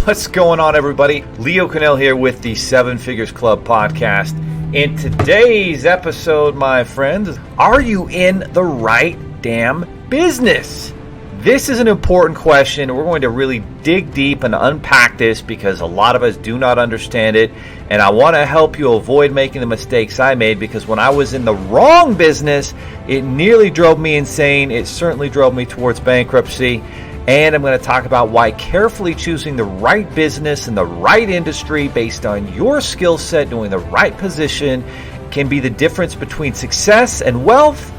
What's going on, everybody? Leo Cannell here with the Seven Figures Club podcast. In today's episode, my friends, are you in the right damn business? This is an important question. We're going to really dig deep and unpack this because a lot of us do not understand it. And I want to help you avoid making the mistakes I made, because when I was in the wrong business, it nearly drove me insane. It certainly drove me towards bankruptcy. And I'm going to talk about why carefully choosing the right business and the right industry based on your skill set, doing the right position, can be the difference between success and wealth,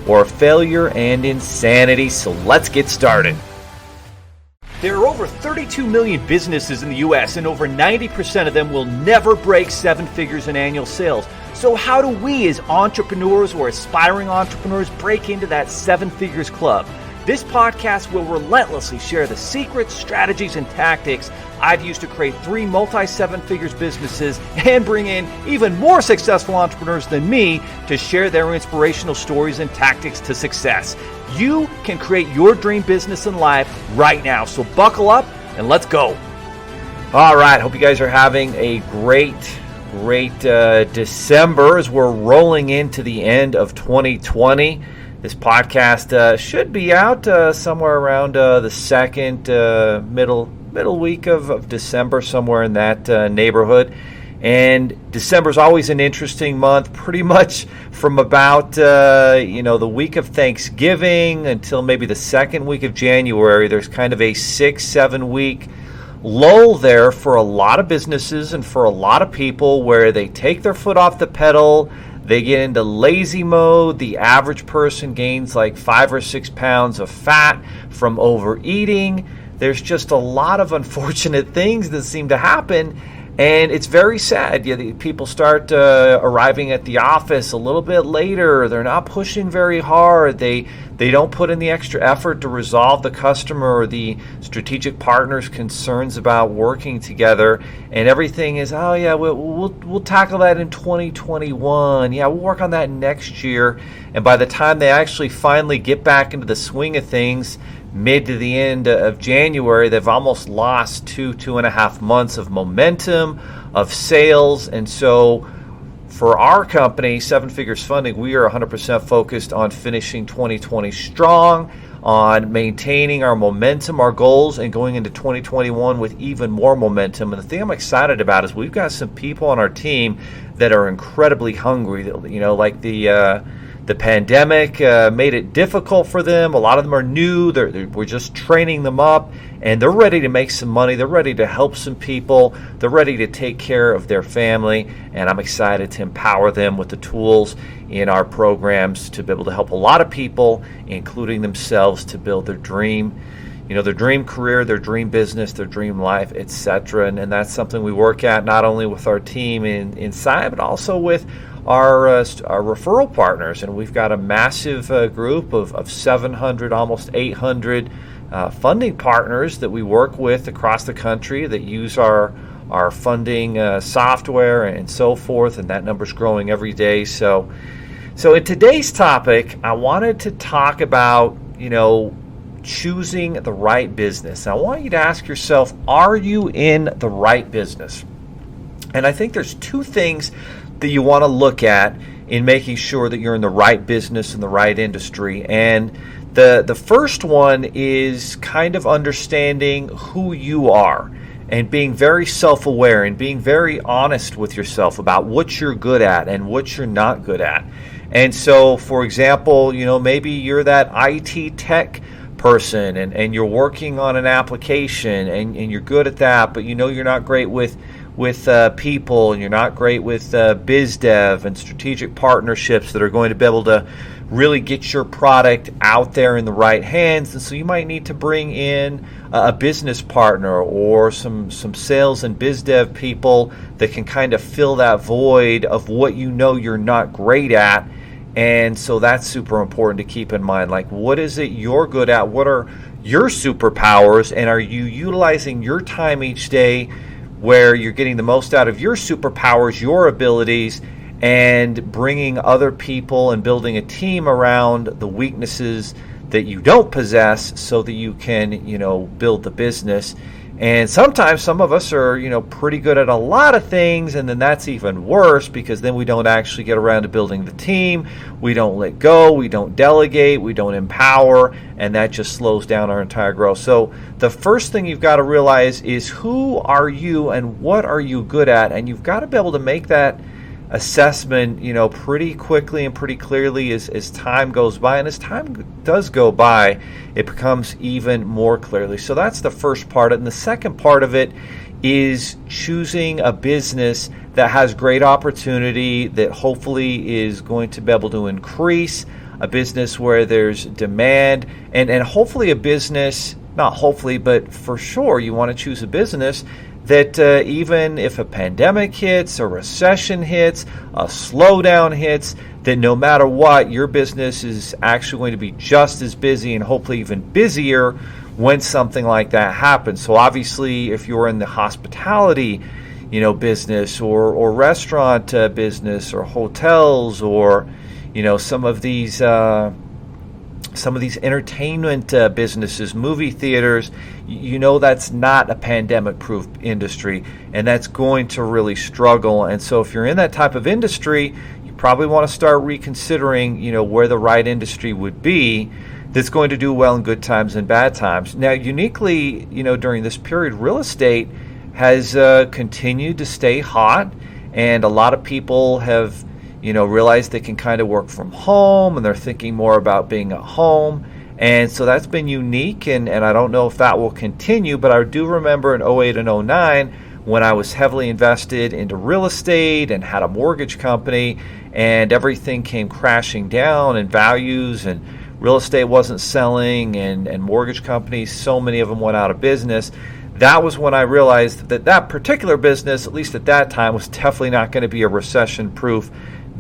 or failure and insanity. So let's get started. There are over 32 million businesses in the U.S., and over 90% of them will never break seven figures in annual sales. So how do we as entrepreneurs or aspiring entrepreneurs break into that seven figures club? This podcast will relentlessly share the secrets, strategies, and tactics I've used to create 3 multi-seven figures businesses and bring in even more successful entrepreneurs than me to share their inspirational stories and tactics to success. You can create your dream business and life right now. So buckle up and let's go. All right. Hope you guys are having a great December as we're rolling into the end of 2020. This podcast should be out somewhere around the second middle week of December, somewhere in that neighborhood. And December is always an interesting month, pretty much from about the week of Thanksgiving until maybe the second week of January. There's kind of a 6-7 week lull there for a lot of businesses and for a lot of people, where they take their foot off the pedal. They get into lazy mode. The average person gains like 5 or 6 pounds of fat from overeating. There's just a lot of unfortunate things that seem to happen, and it's very sad. People start arriving at the office a little bit later. They're not pushing very hard. They don't put in the extra effort to resolve the customer or the strategic partner's concerns about working together. And everything is, we'll tackle that in 2021. Yeah, we'll work on that next year. And by the time they actually finally get back into the swing of things, mid to the end of January, they've almost lost 2.5 months of momentum, of sales. And so for our company, Seven Figures Funding, we are 100% focused on finishing 2020 strong, on maintaining our momentum, our goals, and going into 2021 with even more momentum. And the thing I'm excited about is we've got some people on our team that are incredibly hungry. Like the pandemic made it difficult for them. A lot of them are new. We're just training them up, and they're ready to make some money. They're ready to help some people. They're ready to take care of their family, and I'm excited to empower them with the tools in our programs to be able to help a lot of people, including themselves, to build their dream, their dream career, their dream business, their dream life, etc. And that's something we work at not only with our team inside, but also with our referral partners. And we've got a massive group of 700, almost 800 funding partners that we work with across the country that use our funding software and so forth, and that number's growing every day. So in today's topic, I wanted to talk about choosing the right business. I want you to ask yourself, are you in the right business? And I think there's 2 things that you want to look at in making sure that you're in the right business and the right industry. And the first one is kind of understanding who you are and being very self-aware and being very honest with yourself about what you're good at and what you're not good at. And so, for example, maybe you're that IT tech person and you're working on an application and you're good at that, but you're not great with people, and you're not great with biz dev and strategic partnerships that are going to be able to really get your product out there in the right hands. And so you might need to bring in a business partner or some sales and biz dev people that can kind of fill that void of what you're not great at. And so that's super important to keep in mind. Like, what is it you're good at? What are your superpowers? And are you utilizing your time each day where you're getting the most out of your superpowers, your abilities, and bringing other people and building a team around the weaknesses that you don't possess so that you can, build the business And sometimes some of us are, pretty good at a lot of things, and then that's even worse because then we don't actually get around to building the team. We don't let go, we don't delegate, we don't empower, and that just slows down our entire growth. So the first thing you've got to realize is who are you and what are you good at, and you've got to be able to make that assessment, pretty quickly and pretty clearly as time goes by. And as time does go by, it becomes even more clearly. So that's the first part. And the second part of it is choosing a business that has great opportunity, that hopefully is going to be able to increase, a business where there's demand, and hopefully a business, not hopefully, but for sure, you want to choose a business that even if a pandemic hits, a recession hits, a slowdown hits, that no matter what, your business is actually going to be just as busy and hopefully even busier when something like that happens. So obviously, if you're in the hospitality, business or restaurant business or hotels or, some of these entertainment businesses, movie theaters, that's not a pandemic-proof industry, and that's going to really struggle. And so if you're in that type of industry, you probably want to start reconsidering, where the right industry would be that's going to do well in good times and bad times. Now, uniquely, during this period, real estate has continued to stay hot, and a lot of people have realize they can kind of work from home, and they're thinking more about being at home. And so that's been unique, and I don't know if that will continue, but I do remember in 08 and 09 when I was heavily invested into real estate and had a mortgage company, and everything came crashing down in values, and real estate wasn't selling, and mortgage companies, so many of them went out of business. That was when I realized that particular business, at least at that time, was definitely not going to be a recession-proof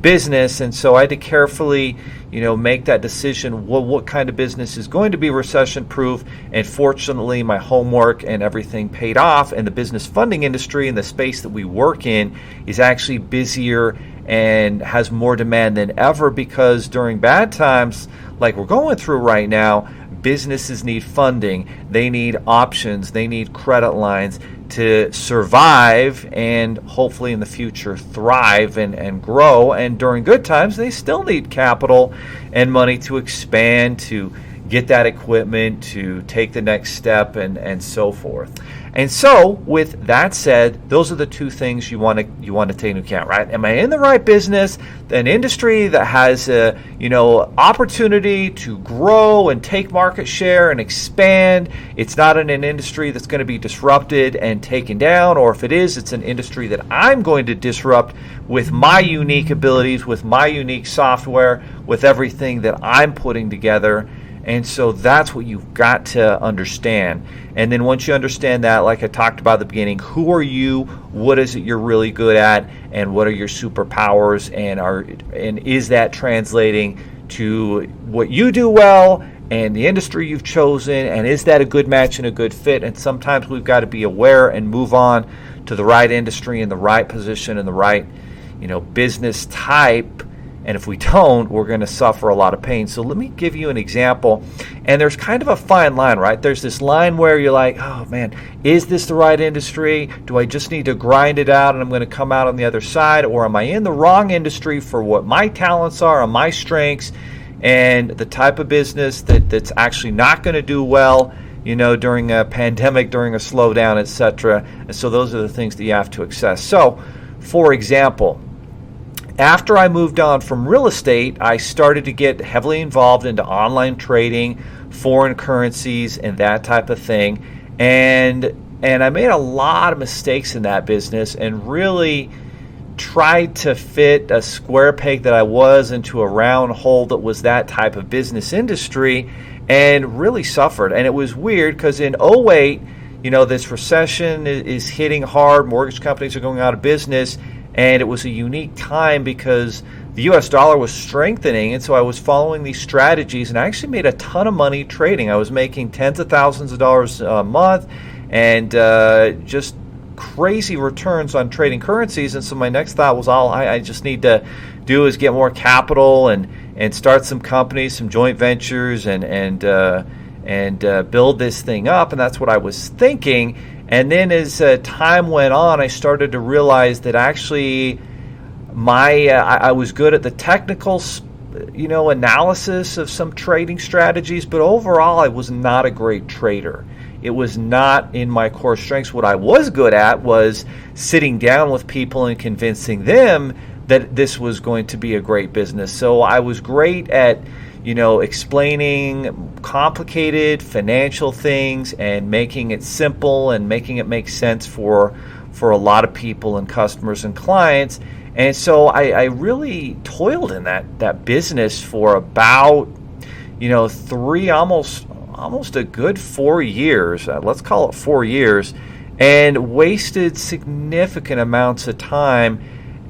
business. And so I had to carefully, make that decision. What kind of business is going to be recession proof? And fortunately, my homework and everything paid off. And the business funding industry and the space that we work in is actually busier and has more demand than ever, because during bad times like we're going through right now, businesses need funding, they need options, they need credit lines to survive and hopefully in the future thrive and grow. And during good times, they still need capital and money to expand, to get that equipment, to take the next step, and so forth. And so, with that said, those are the two things you want to take into account, right? Am I in the right business, an industry that has opportunity to grow and take market share and expand? It's not in an industry that's going to be disrupted and taken down, or if it is, it's an industry that I'm going to disrupt with my unique abilities, with my unique software, with everything that I'm putting together. And so that's what you've got to understand. And then once you understand that, like I talked about at the beginning, who are you? What is it you're really good at? And what are your superpowers? And is that translating to what you do well and the industry you've chosen? And is that a good match and a good fit? And sometimes we've got to be aware and move on to the right industry and the right position and the right, business type. And if we don't, we're going to suffer a lot of pain. So let me give you an example. And there's kind of a fine line, right? There's this line where you're like, oh man, is this the right industry? Do I just need to grind it out and I'm going to come out on the other side? Or am I in the wrong industry for what my talents are and my strengths and the type of business that's actually not going to do well, during a pandemic, during a slowdown, etc. And so those are the things that you have to assess. So, for example, after I moved on from real estate, I started to get heavily involved into online trading, foreign currencies, and that type of thing. And I made a lot of mistakes in that business and really tried to fit a square peg that I was into a round hole that was that type of business industry, and really suffered. And it was weird because in 08, this recession is hitting hard. Mortgage companies are going out of business. And it was a unique time because the U.S. dollar was strengthening, and so I was following these strategies, and I actually made a ton of money trading. I was making tens of thousands of dollars a month, and just crazy returns on trading currencies. And so my next thought was, all I just need to do is get more capital and start some companies, some joint ventures, and build this thing up. And that's what I was thinking. And then as time went on, I started to realize that actually I was good at the technical analysis of some trading strategies, but overall I was not a great trader. It was not in my core strengths. What I was good at was sitting down with people and convincing them that this was going to be a great business. So I was great at explaining complicated financial things and making it simple and making it make sense for a lot of people and customers and clients. And so I really toiled in that business for about, almost a good 4 years, let's call it 4 years, and wasted significant amounts of time.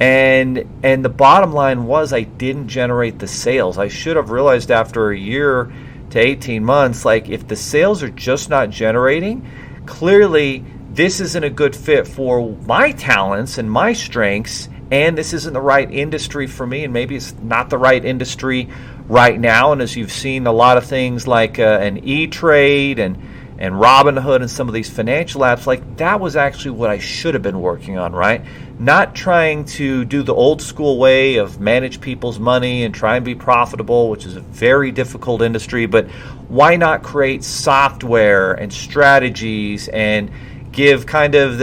And the bottom line was I didn't generate the sales. I should have realized after a year to 18 months, like if the sales are just not generating, clearly this isn't a good fit for my talents and my strengths, and this isn't the right industry for me, and maybe it's not the right industry right now. And as you've seen, a lot of things like an E-Trade and Robinhood and some of these financial apps, like that was actually what I should have been working on, right? Not trying to do the old school way of manage people's money and try and be profitable, which is a very difficult industry, but why not create software and strategies and give kind of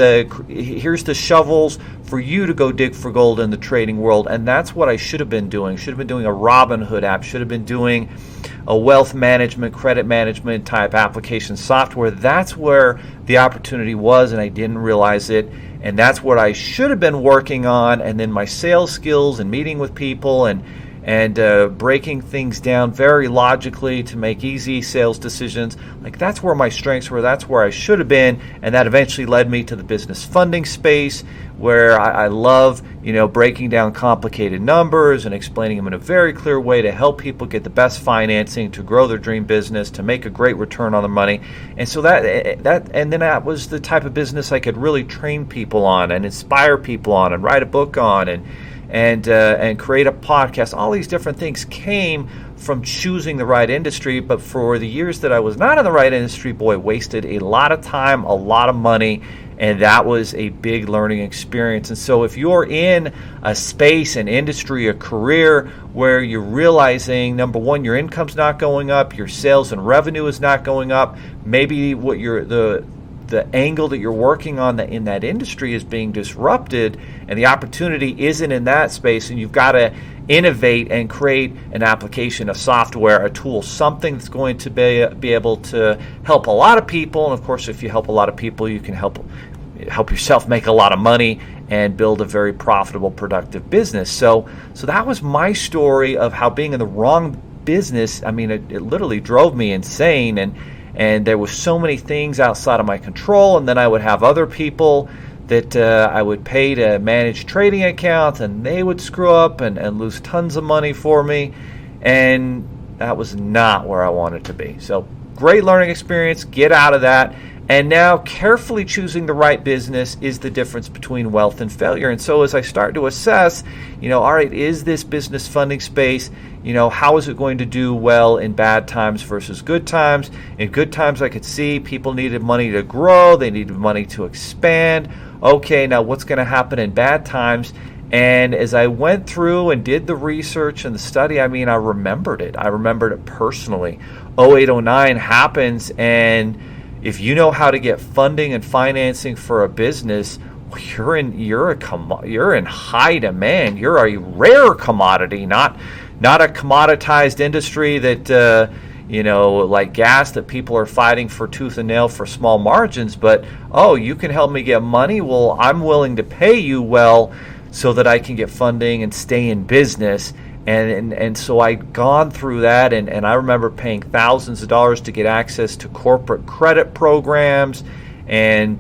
here's the shovels for you to go dig for gold in the trading world. And that's what I should have been doing. Should have been doing a Robinhood app, should have been doing a wealth management, credit management type application software. That's where the opportunity was, and I didn't realize it. And that's what I should have been working on. And then my sales skills and meeting with people and breaking things down very logically to make easy sales decisions. Like that's where my strengths were. That's where I should have been. And that eventually led me to the business funding space, where I love, breaking down complicated numbers and explaining them in a very clear way to help people get the best financing to grow their dream business, to make a great return on their money. And so that was the type of business I could really train people on and inspire people on and write a book on and create a podcast. All these different things came from choosing the right industry. But for the years that I was not in the right industry, wasted a lot of time, a lot of money, and that was a big learning experience. And so if you're in a space, an industry, a career where you're realizing, number one, your income's not going up, your sales and revenue is not going up, maybe what the angle that you're working on in that industry is being disrupted, and the opportunity isn't in that space, and you've got to innovate and create an application, a software, a tool, something that's going to be able to help a lot of people. And of course, if you help a lot of people, you can help yourself make a lot of money and build a very profitable, productive business. So that was my story of how being in the wrong business, it literally drove me insane, and there was so many things outside of my control. And then I would have other people that I would pay to manage trading accounts, and they would screw up and lose tons of money for me. And that was not where I wanted to be. So great learning experience, get out of that. And now carefully choosing the right business is the difference between wealth and failure. And so as I start to assess, all right, is this business funding space, how is it going to do well in bad times versus good times? In good times, I could see people needed money to grow. They needed money to expand. Okay, now what's going to happen in bad times? And as I went through and did the research and the study, I remembered it. I remembered it personally. 08, 09 happens, and if you know how to get funding and financing for a business, you're in high demand. You're a rare commodity, not a commoditized industry that like gas that people are fighting for tooth and nail for small margins. But you can help me get money. Well, I'm willing to pay you well so that I can get funding and stay in business. And so I'd gone through that, and I remember paying thousands of dollars to get access to corporate credit programs, and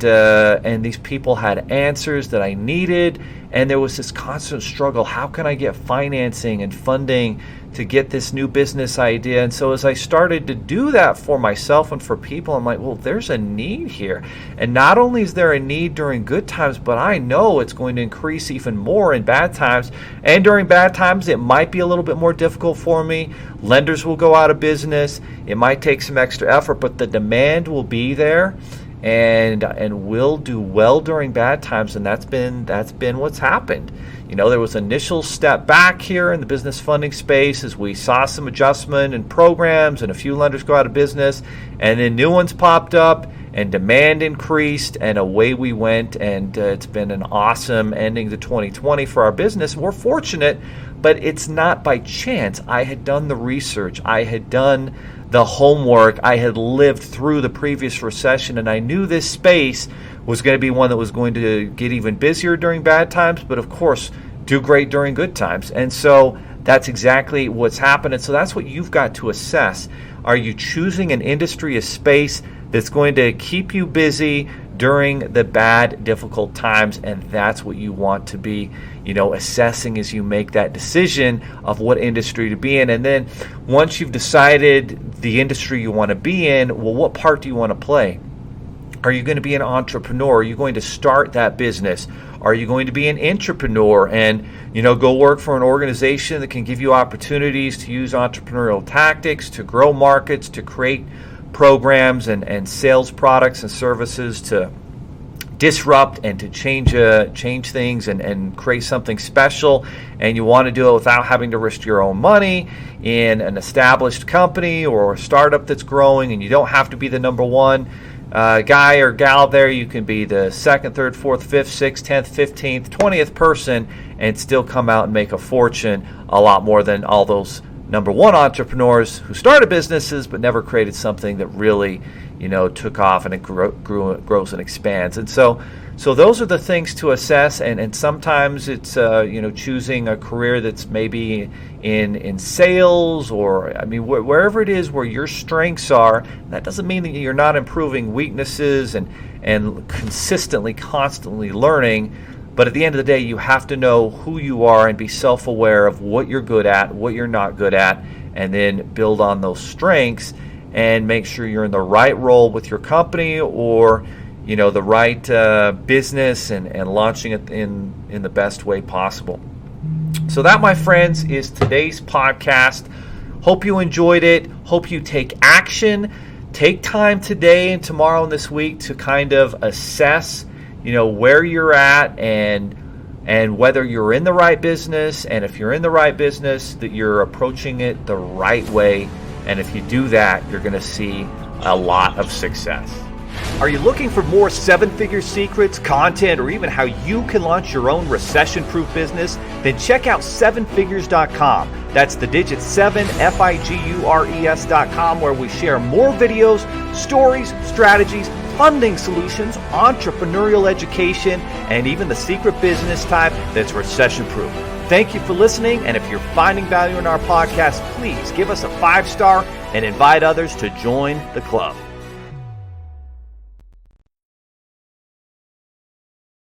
these people had answers that I needed, and there was this constant struggle. How can I get financing and funding to get this new business idea? And so as I started to do that for myself and for people, I'm like, well, there's a need here. And not only is there a need during good times, but I know it's going to increase even more in bad times. And during bad times, it might be a little bit more difficult for me. Lenders will go out of business. It might take some extra effort, but the demand will be there. and will do well during bad times, and that's been what's happened. There was an initial step back here in the business funding space as we saw some adjustment in programs and a few lenders go out of business, and then new ones popped up and demand increased, and away we went, and it's been an awesome ending to 2020 for our business. We're fortunate, but it's not by chance. I had done the research. I had done the homework. I had lived through the previous recession, and I knew this space was going to be one that was going to get even busier during bad times, but of course, do great during good times. And so that's exactly what's happened. And so that's what you've got to assess. Are you choosing an industry, a space that's going to keep you busy during the bad, difficult times? And that's what you want to be, assessing as you make that decision of what industry to be in. And then once you've decided the industry you want to be in, well, what part do you want to play? Are you going to be an entrepreneur? Are you going to start that business? Are you going to be an entrepreneur and, go work for an organization that can give you opportunities to use entrepreneurial tactics, to grow markets, to create programs and sales products and services, to disrupt and to change things and create something special, and you want to do it without having to risk your own money in an established company or a startup that's growing, and you don't have to be the number one guy or gal there. You can be the second, third, fourth, fifth, sixth, 10th, 15th, 20th person and still come out and make a fortune, a lot more than all those number one entrepreneurs who started businesses but never created something that really, took off and it grows and expands. And so those are the things to assess. And sometimes it's, choosing a career that's maybe in sales or, wherever it is where your strengths are. That doesn't mean that you're not improving weaknesses and constantly learning. But at the end of the day, you have to know who you are and be self-aware of what you're good at, what you're not good at, and then build on those strengths and make sure you're in the right role with your company or, the right business and launching it in the best way possible. So that, my friends, is today's podcast. Hope you enjoyed it. Hope you take action. Take time today and tomorrow and this week to kind of assess where you're at and whether you're in the right business, and if you're in the right business, that you're approaching it the right way. And if you do that, you're going to see a lot of success. Are you looking for more seven-figure secrets, content, or even how you can launch your own recession-proof business? Then check out sevenfigures.com. That's the digit 7, Figures.com, where we share more videos, stories, strategies, funding solutions, entrepreneurial education, and even the secret business type that's recession-proof. Thank you for listening, and if you're finding value in our podcast, please give us a 5-star and invite others to join the club.